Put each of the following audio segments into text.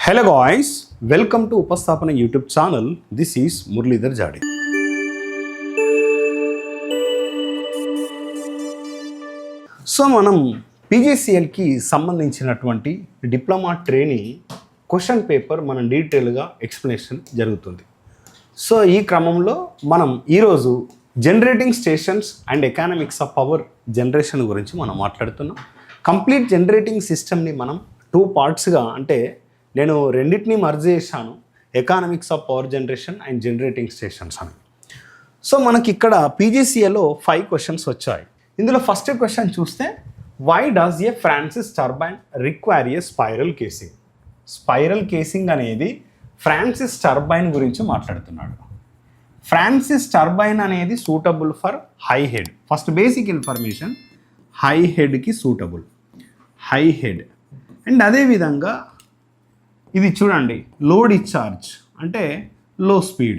Hello guys, welcome to Upasthapana YouTube channel. This is Muralidhar Jade. So మనం పీజీసీఎల్కి సంబంధించినటువంటి diploma training question paper మనం డీటెయిల్గా explanation జరుగుతుంది. So ఈ క్రమంలో మనం ఈరోజు generating stations and economics of power generation గురించి మనం మాట్లాడుతున్నాం. కంప్లీట్ జనరేటింగ్ సిస్టమ్ని మనం 2 పార్ట్స్గా అంటే నేను రెండింటినీ మర్జ్ చేశాను, economics of power generation and generating stations అని. సో మనకి ఇక్కడ పీజీసీఏలో 5 క్వశ్చన్స్ వచ్చాయి. ఇందులో ఫస్ట్ క్వశ్చన్ చూస్తే, why does a Francis turbine require a spiral casing? Spiral casing అనేది ఫ్రాన్సిస్ టర్బైన్ గురించి మాట్లాడుతున్నాడు. ఫ్రాన్సిస్ టర్బైన్ అనేది suitable for high head. First basic information, high హెడ్కి సూటబుల్, హై హెడ్. అండ్ అదేవిధంగా ఇది చూడండి, లో డిశ్చార్జ్ అంటే low speed,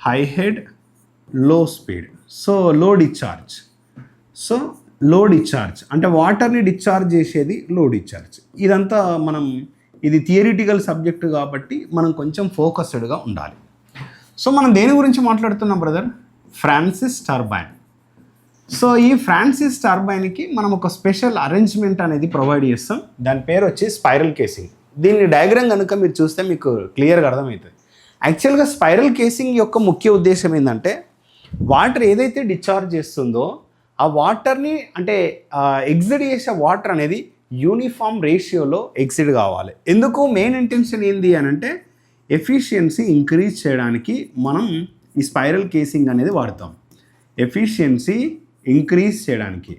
high head low speed. So low discharge, so low discharge అంటే వాటర్ని డిశ్చార్జ్ చేసేది లో డిశ్చార్జ్. ఇదంతా మనం ఇది థియరిటికల్ సబ్జెక్టు కాబట్టి మనం కొంచెం ఫోకస్డ్గా ఉండాలి. సో మనం దేని గురించి మాట్లాడుతున్నాం బ్రదర్? Francis turbine. సో ఈ ఫ్రాన్సిస్ టర్బైన్కి మనం ఒక స్పెషల్ అరేంజ్మెంట్ అనేది ప్రొవైడ్ చేస్తాం. దాని పేరు వచ్చి స్పైరల్ కేసింగ్. దీన్ని డయాగ్రామ్ కనుక మీరు చూస్తే మీకు క్లియర్గా అర్థమవుతుంది. యాక్చువల్గా స్పైరల్ కేసింగ్ యొక్క ముఖ్య ఉద్దేశం ఏంటంటే, వాటర్ ఏదైతే డిశ్చార్జ్ చేస్తుందో ఆ వాటర్ని అంటే ఎగ్జిట్ చేసే వాటర్ అనేది యూనిఫామ్ రేషియోలో ఎగ్జిట్ కావాలి. ఎందుకు? మెయిన్ ఇంటెన్షన్ ఏంది అని అంటే, ఎఫిషియన్సీ ఇంక్రీజ్ చేయడానికి మనం ఈ స్పైరల్ కేసింగ్ అనేది వాడతాం. ఎఫిషియన్సీ ఇంక్రీజ్ చేయడానికి,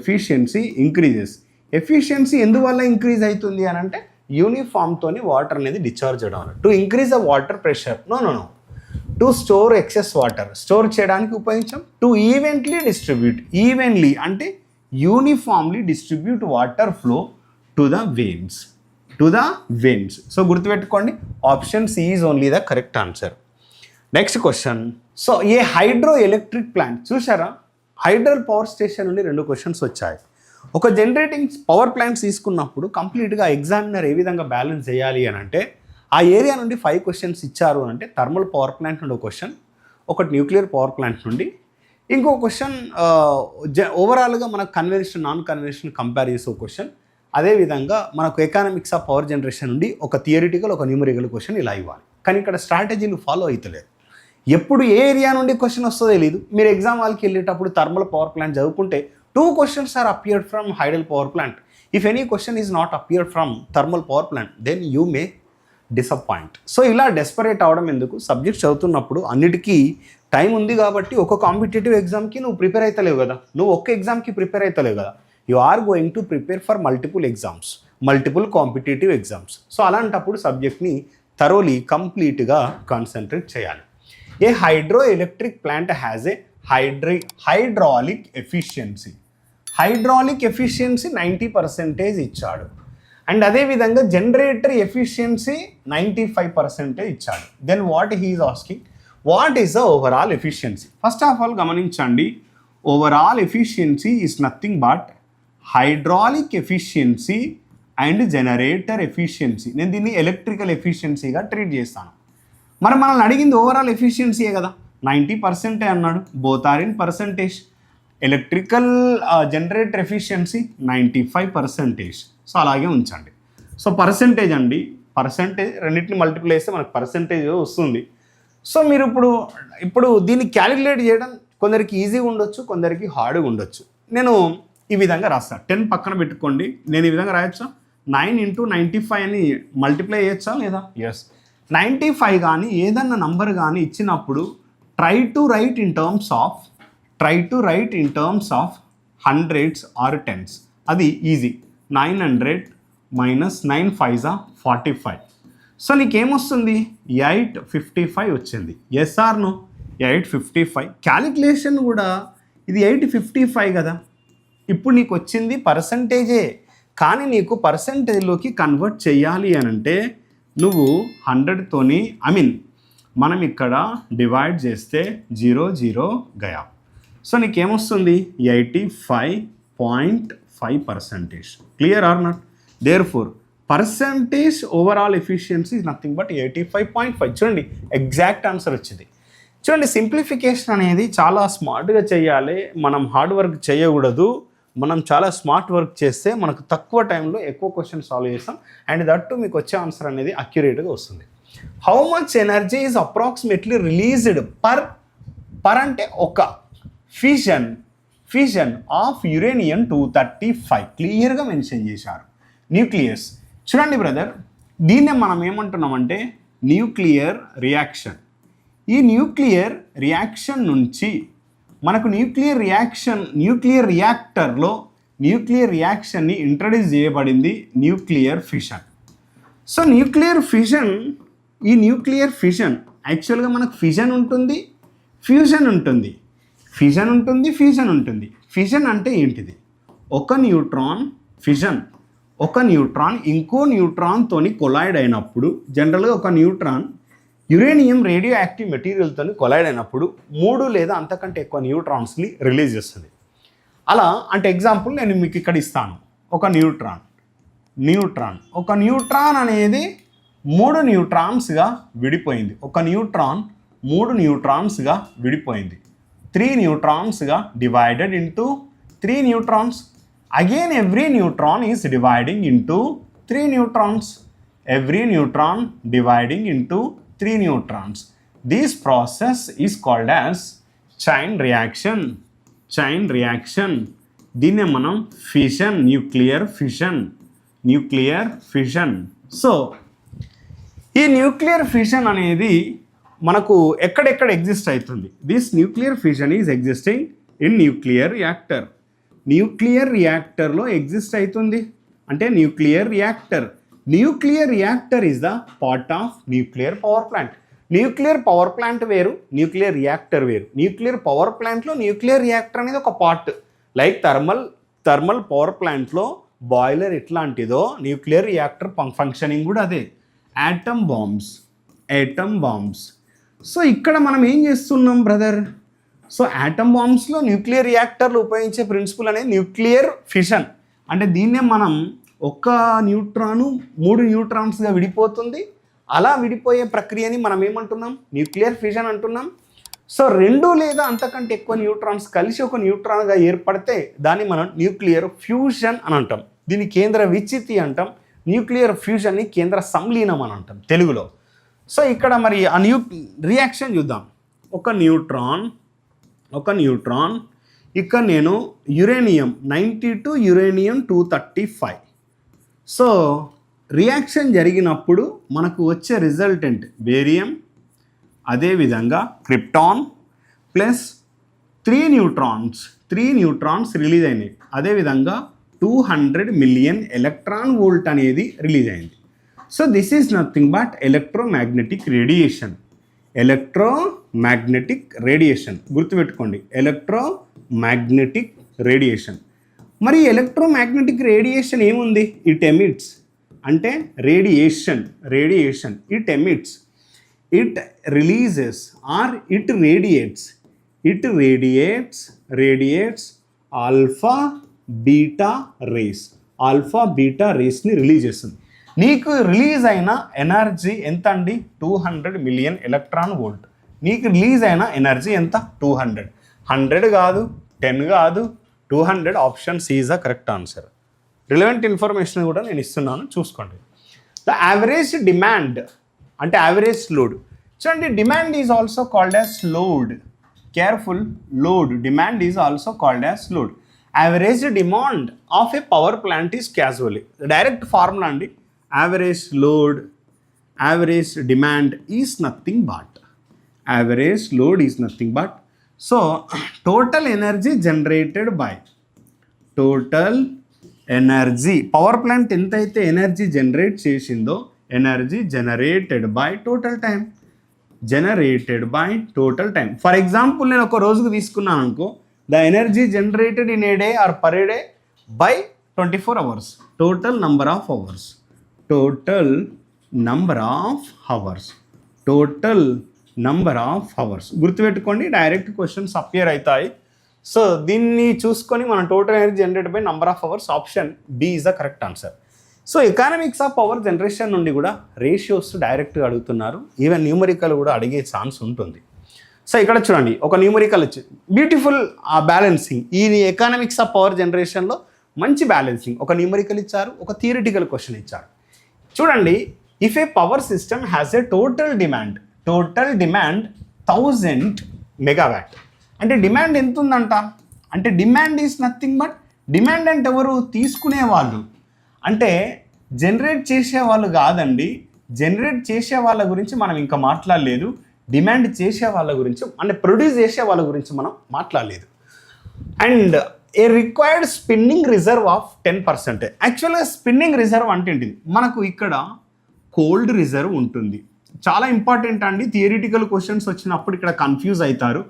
ఎఫిషియన్సీ ఇంక్రీజెస్. ఎఫిషియన్సీ ఎందువల్ల ఇంక్రీజ్ అవుతుంది అని అంటే, యూనిఫామ్తోని వాటర్ అనేది డిశ్చార్జ్ చేయడం. To increase the water pressure, no to store excess water, store చేయడానికి ఉపయోగించాం. టు ఈవెంట్లీ డిస్ట్రిబ్యూట్, ఈవెన్లీ అంటే uniformly distribute water flow to the vanes, to the vanes. So గుర్తుపెట్టుకోండి, option C is only the correct answer. Next question. So a hydro electric plant, చూసారా hydel power station నుండి 2 questions వచ్చాయి. ఒక generating power plants తీసుకున్నప్పుడు కంప్లీట్గా examiner ఏ విధంగా balance చేయాలి అని అంటే, ఆ ఏరియా నుండి 5 క్వశ్చన్స్ ఇచ్చారు అంటే, థర్మల్ పవర్ ప్లాంట్ నుండి ఒక క్వశ్చన్, ఒకటి న్యూక్లియర్ పవర్ ప్లాంట్ నుండి, ఇంకో క్వశ్చన్ ఓవరాల్గా మనకు కన్వెన్షన్ నాన్ కన్వెన్షన్ కంపేర్ చేసే ఒక క్వశ్చన్. అదేవిధంగా మనకు ఎకనామిక్స్ ఆఫ్ పవర్ జనరేషన్ నుండి ఒక థియరిటికల్ ఒక న్యూమరికల్ క్వశ్చన్ ఇలా ఇవ్వాలి. కానీ ఇక్కడ స్ట్రాటజీలు ఫాలో అవుతలేదు. ఎప్పుడు ఏ ఏరియా నుండి క్వశ్చన్ వస్తుందో తెలియదు. మీరు ఎగ్జామ్ హాల్కి వెళ్ళేటప్పుడు థర్మల్ పవర్ ప్లాంట్ చదువుకుంటే 2 questions are appeared from hydel power plant. If any question is not appeared from thermal power plant, then you may disappoint. So ఇలా డెస్పరేట్ అవడం ఎందుకు? సబ్జెక్ట్ చదువుతున్నప్పుడు అన్నిటికీ టైం ఉంది కాబట్టి ఒక కాంపిటేటివ్ ఎగ్జామ్కి నువ్వు ప్రిపేర్ అవుతలేవు కదా, నువ్వు ఒక్క ఎగ్జామ్కి ప్రిపేర్ అవుతలేవు కదా, you are going to prepare for multiple exams, multiple competitive exams. So అలాంటప్పుడు సబ్జెక్ట్ని థరోలీ కంప్లీట్గా కాన్సన్ట్రేట్ చేయాలి. A hydro electric plant has a hydraulic efficiency. Hydraulic efficiency 90% ఇచ్చాడు. అండ్ అదేవిధంగా జనరేటర్ ఎఫిషియన్సీ 95% ఇచ్చాడు. Then what he's asking, what is the overall efficiency? First of all గమనించండి, overall efficiency is nothing but hydraulic efficiency and generator efficiency. నేను దీన్ని electrical ఎఫిషియన్సీగా treat చేస్తాను. మరి మనల్ని అడిగింది ఓవరాల్ ఎఫిషియన్సీయే కదా, 90% అన్నాడు. Both are in percentage. Electrical generator efficiency 95%. So అలాగే ఉంచండి. సో పర్సంటేజ్ అండి, పర్సంటేజ్ రెండింటిని మల్టిప్లై చేస్తే మనకు పర్సంటేజ్ వస్తుంది. సో మీరు ఇప్పుడు దీన్ని క్యాలిక్యులేట్ చేయడం కొందరికి ఈజీగా ఉండొచ్చు, కొందరికి హార్డ్గా ఉండొచ్చు. నేను ఈ విధంగా రాస్తాను. 10 పక్కన పెట్టుకోండి. నేను ఈ విధంగా రాయొచ్చా? 9 × 95 అని మల్టిప్లై చేయొచ్చా లేదా? ఎస్. 95 కానీ ఏదన్నా నంబర్ కానీ ఇచ్చినప్పుడు try to write in terms of hundreds or tens. అది ఈజీ. 900 మైనస్ 9 5 45. సో నీకేమొస్తుంది? 855 వచ్చింది. Yes are no? 855. క్యాలిక్యులేషన్ కూడా ఇది 855 కదా. ఇప్పుడు నీకు వచ్చింది పర్సంటేజే, కానీ నీకు పర్సంటేజ్లోకి కన్వర్ట్ చేయాలి అని అంటే నువ్వు 100తోని మనం ఇక్కడ డివైడ్ చేస్తే 0 0 గయా. సో నీకేమొస్తుంది? 85.5%. Clear or not? Therefore percentage overall efficiency is nothing but 85.5. చూడండి ఎగ్జాక్ట్ ఆన్సర్ వచ్చింది. చూడండి సింప్లిఫికేషన్ అనేది చాలా స్మార్ట్గా చేయాలి, మనం హార్డ్ వర్క్ చేయకూడదు. మనం చాలా స్మార్ట్ వర్క్ చేస్తే మనకు తక్కువ టైంలో ఎక్కువ క్వశ్చన్ సాల్వ్ చేస్తాం అండ్ దట్టు మీకు వచ్చే ఆన్సర్ అనేది అక్యురేట్గా వస్తుంది. How much energy is approximately released per అంటే ఒక ఫిషన్ ఆఫ్ యురేనియం 235 క్లియర్గా మెన్షన్ చేశారు. న్యూక్లియస్ చూడండి బ్రదర్, దీన్నే మనం ఏమంటున్నామంటే న్యూక్లియర్ రియాక్షన్. ఈ న్యూక్లియర్ రియాక్షన్ నుంచి మనకు న్యూక్లియర్ రియాక్షన్ని ఇంట్రడ్యూస్ చేయబడింది న్యూక్లియర్ ఫిషన్. సో ఈ న్యూక్లియర్ ఫిషన్ యాక్చువల్గా మనకు ఫ్యూజన్ ఉంటుంది. ఫిషన్ అంటే ఏంటిది? ఒక న్యూట్రాన్ ఇంకో న్యూట్రాన్తోని కొలైడ్ అయినప్పుడు, జనరల్గా ఒక న్యూట్రాన్ యురేనియం రేడియో యాక్టివ్ మెటీరియల్తో కొలైడ్ అయినప్పుడు 3 లేదా అంతకంటే ఎక్కువ న్యూట్రాన్స్ని రిలీజ్ చేస్తుంది. అలా అంటే ఎగ్జాంపుల్ నేను మీకు ఇక్కడ ఇస్తాను. ఒక న్యూట్రాన్ అనేది 3 న్యూట్రాన్స్గా విడిపోయింది. ఒక న్యూట్రాన్ 3 న్యూట్రాన్స్గా విడిపోయింది. 3 న్యూట్రాన్స్గా divided into 3 neutrons. Again every neutron is dividing into 3 neutrons. Every neutron dividing into 3 neutrons. This process is called as chain reaction. దీన్నే మనం ఫిషన్, న్యూక్లియర్ ఫిషన్. సో ఈ న్యూక్లియర్ ఫిషన్ అనేది మనకు ఎక్కడెక్కడ ఎగ్జిస్ట్ అవుతుంది? This nuclear fission is existing in nuclear రియాక్టర్లో exist అవుతుంది. అంటే nuclear reactor is the part of nuclear power plant. Nuclear power plant వేరు, న్యూక్లియర్ రియాక్టర్ వేరు. న్యూక్లియర్ పవర్ ప్లాంట్లో న్యూక్లియర్ రియాక్టర్ అనేది ఒక పార్ట్. లైక్ థర్మల్ పవర్ ప్లాంట్లో బాయిలర్ ఎట్లాంటిదో న్యూక్లియర్ రియాక్టర్ ఫంక్షనింగ్ కూడా అదే. Atom bombs. సో ఇక్కడ మనం ఏం చేస్తున్నాం బ్రదర్? సో యాటమ్ బాంబ్స్లో న్యూక్లియర్ రియాక్టర్లు ఉపయోగించే ప్రిన్సిపల్ అనేది న్యూక్లియర్ ఫిషన్. అంటే దీన్నే మనం ఒక న్యూట్రాను 3 న్యూట్రాన్స్గా విడిపోతుంది. అలా విడిపోయే ప్రక్రియని మనం ఏమంటున్నాం? న్యూక్లియర్ ఫిషన్ అంటున్నాం. సో 2 లేదా అంతకంటే ఎక్కువ న్యూట్రాన్స్ కలిసి ఒక న్యూట్రాన్గా ఏర్పడితే దాన్ని మనం న్యూక్లియర్ ఫ్యూజన్ అని అంటాం. దీన్ని కేంద్ర విచ్ఛితి అంటాం. న్యూక్లియర్ ఫ్యూజన్ని కేంద్ర సంలీనం అని అంటాం తెలుగులో. సో ఇక్కడ మరి ఆ రియాక్షన్ చూద్దాం. ఒక న్యూట్రాన్ ఇక్కడ నేను యురేనియం 92 యురేనియం 235. సో రియాక్షన్ జరిగినప్పుడు మనకు వచ్చే రిజల్టెంట్ బేరియం, అదేవిధంగా క్రిప్టాన్ ప్లస్ 3 న్యూట్రాన్స్ రిలీజ్ అయినాయి. అదేవిధంగా 200 మిలియన్ ఎలక్ట్రాన్ వోల్ట్ అనేది రిలీజ్ అయింది. So this is nothing but electromagnetic radiation. గుర్తుపెట్టుకోండి, ఎలక్ట్రోమాగ్నెటిక్ రేడియేషన్. మరి ఎలక్ట్రోమాగ్నెటిక్ రేడియేషన్ ఏముంది? ఇట్ ఎమిట్స్ అంటే radiation. It emits, it releases or it radiates alpha beta రేస్ని release చేస్తుంది. నీకు రిలీజ్ అయిన ఎనర్జీ ఎంత అండి? 200 మిలియన్ ఎలక్ట్రాన్ వోల్ట్. నీకు రిలీజ్ అయిన ఎనర్జీ ఎంత? 200. 100 కాదు, 10 కాదు, 200. Option C is the correct answer. Relevant information కూడా నేను ఇస్తున్నాను, చూసుకోండి. ద యావరేజ్ డిమాండ్ అంటే యావరేజ్ లోడ్. చూడండి, demand is also called as load. Careful, demand is also called as load. Average demand of a power plant is casually direct formula అండి. Average load, average demand is nothing but so total energy generated by power plant ఎంతైతే energy generate చేసిందో energy generated by total time. For example నేను ఒక రోజుకు తీసుకున్నాను అనుకో, the energy generated in a day or per a day by 24 hours. Total number of hours. గుర్తుపెట్టుకోండి, direct questions appear అవుతాయి. So దీన్ని చూసుకొని మనం total energy generate by number of hours. Option B is the correct answer. So economics of power generation నుండి కూడా ratios డైరెక్ట్గా అడుగుతున్నారు, even numerical కూడా అడిగే ఛాన్స్ ఉంటుంది. సో ఇక్కడ చూడండి ఒక న్యూమరికల్ వచ్చి బ్యూటిఫుల్ బ్యాలెన్సింగ్, ఈ ఎకానమిక్స్ ఆఫ్ పవర్ జనరేషన్లో మంచి బ్యాలెన్సింగ్, ఒక న్యూమరికల్ ఇచ్చారు, ఒక థియరిటికల్ క్వశ్చన్ ఇచ్చారు. చూడండి, if A power system has a total demand 1000 megawatt, అంటే డిమాండ్ ఎంత ఉందంట, అంటే demand is nothing but, demand అంటే ఎవరు, తీసుకునే వాళ్ళు, అంటే జనరేట్ చేసే వాళ్ళు కాదండి. జనరేట్ చేసే వాళ్ళ గురించి మనం ఇంకా మాట్లాడలేదు, డిమాండ్ చేసే వాళ్ళ గురించి అంటే ప్రొడ్యూస్ చేసే వాళ్ళ గురించి మనం మాట్లాడలేదు. And A required spinning reserve of 10%. యాక్చువల్గా స్పిన్నింగ్ రిజర్వ్ అంటే ఏంటిది, మనకు ఇక్కడ కోల్డ్ రిజర్వ్ ఉంటుంది, చాలా ఇంపార్టెంట్ అండి. థియరిటికల్ క్వశ్చన్స్ వచ్చినప్పుడు ఇక్కడ కన్ఫ్యూజ్ అవుతారు.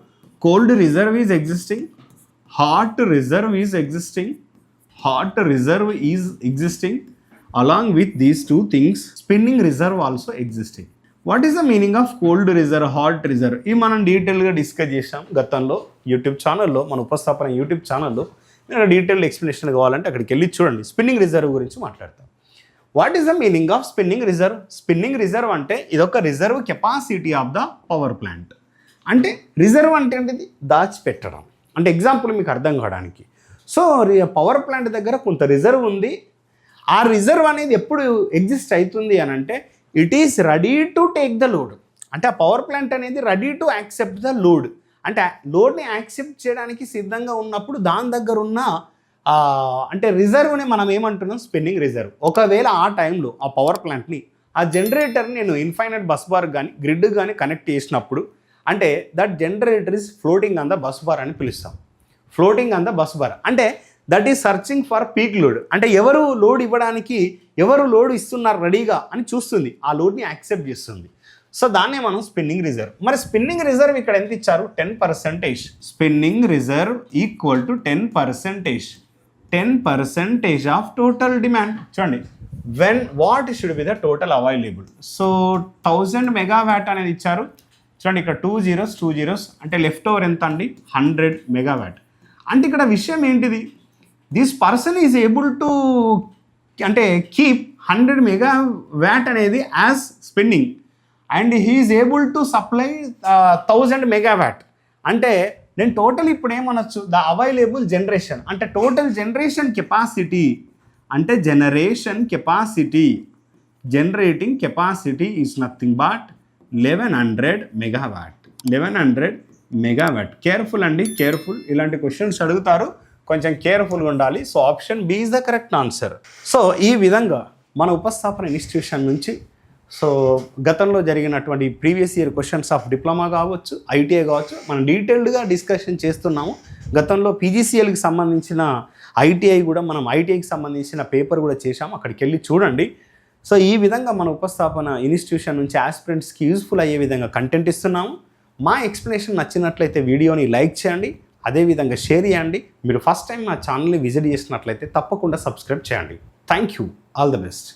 Cold reserve is existing, hot reserve is existing, hot reserve is existing, along with these two things spinning reserve also existing. What is the meaning of cold reserve, hot reserve, ఇవి మనం డీటెయిల్గా discuss చేసాం గతంలో YouTube ఛానల్లో, మన ఉపస్థాపన YouTube ఛానల్లో. నేను detail explanation కావాలంటే అక్కడికి వెళ్ళి చూడండి, స్పిన్నింగ్ రిజర్వ్ గురించి మాట్లాడతాం. What is the meaning of spinning reserve? Spinning reserve అంటే ఇదొక reserve capacity of the power plant. అంటే రిజర్వ్ అంటే ఏంటిది, దాచిపెట్టడం. అంటే ఎగ్జాంపుల్ మీకు అర్థం కావడానికి, సో పవర్ ప్లాంట్ దగ్గర కొంత రిజర్వ్ ఉంది, ఆ రిజర్వ్ అనేది ఎప్పుడు ఎగ్జిస్ట్ అవుతుంది అని అంటే it is ready to take the load. అంటే ఆ పవర్ ప్లాంట్ అనేది ready to accept the load, అంటే లోడ్ని యాక్సెప్ట్ చేయడానికి సిద్ధంగా ఉన్నప్పుడు దాని దగ్గర ఉన్న అంటే రిజర్వ్ని మనం ఏమంటున్నాం, స్పిన్నింగ్ రిజర్వ్. ఒకవేళ ఆ టైంలో ఆ పవర్ ప్లాంట్ని, ఆ జనరేటర్ని నేను ఇన్ఫైనైట్ బస్ బార్ కానీ గ్రిడ్ కానీ కనెక్ట్ చేసినప్పుడు, అంటే that generator is floating on the bus bar అని పిలుస్తాం. Floating on the bus bar అంటే that is searching for peak load, అంటే ఎవరు లోడ్ ఇవ్వడానికి, ఎవరు లోడ్ ఇస్తున్నారు రెడీగా అని చూస్తుంది, ఆ లోడ్ని యాక్సెప్ట్ చేస్తుంది. సో దాన్నే మనం స్పిన్నింగ్ రిజర్వ్. మరి స్పిన్నింగ్ రిజర్వ్ ఇక్కడ ఎంత ఇచ్చారు, 10%. Spinning reserve equal to 10% of total demand. చూడండి, when what should be the total available. So 1000 megawatt అనేది ఇచ్చారు. చూడండి ఇక్కడ 2 zeros అంటే లెఫ్ట్ ఓవర్ ఎంత అండి, 100 మెగావాట్. అంటే ఇక్కడ విషయం ఏంటిది, this person is able to అంటే కీప్ 100 మెగావాట్ అనేది as spinning, and he is able to supply 1000 megawatt. అంటే నేను టోటల్ ఇప్పుడు ఏమనొచ్చు, ద అవైలబుల్ జనరేషన్, అంటే టోటల్ జనరేషన్ కెపాసిటీ, అంటే generation capacity, generating capacity is nothing but 1100 megawatt. 1100 megawatt. Careful అండి, careful, ఇలాంటి క్వశ్చన్స్ అడుగుతారు, కొంచెం కేర్ఫుల్గా ఉండాలి. So option B is the correct answer. So ఈ విధంగా మన ఉపస్థాపన ఇన్స్టిట్యూషన్ నుంచి సో గతంలో జరిగినటువంటి previous year questions of diploma కావచ్చు, ఐటీఐ కావచ్చు, మనం డీటెయిల్డ్గా డిస్కషన్ చేస్తున్నాము. గతంలో పీజీసీఎల్కి సంబంధించిన ఐటీఐ కూడా మనం ఐటీఐకి సంబంధించిన పేపర్ కూడా చేశాము, అక్కడికి వెళ్ళి చూడండి. సో ఈ విధంగా మన ఉపస్థాపన ఇన్స్టిట్యూషన్ నుంచి ఆస్పిరెంట్స్కి యూజ్ఫుల్ అయ్యే విధంగా కంటెంట్ ఇస్తున్నాము. మా ఎక్స్ప్లెనేషన్ నచ్చినట్లయితే వీడియోని లైక్ చేయండి, అదేవిధంగా షేర్ చేయండి. మీరు ఫస్ట్ టైం నా ఛానల్ని విజిట్ చేసినట్లయితే తప్పకుండా సబ్స్క్రైబ్ చేయండి. Thank you, all the best.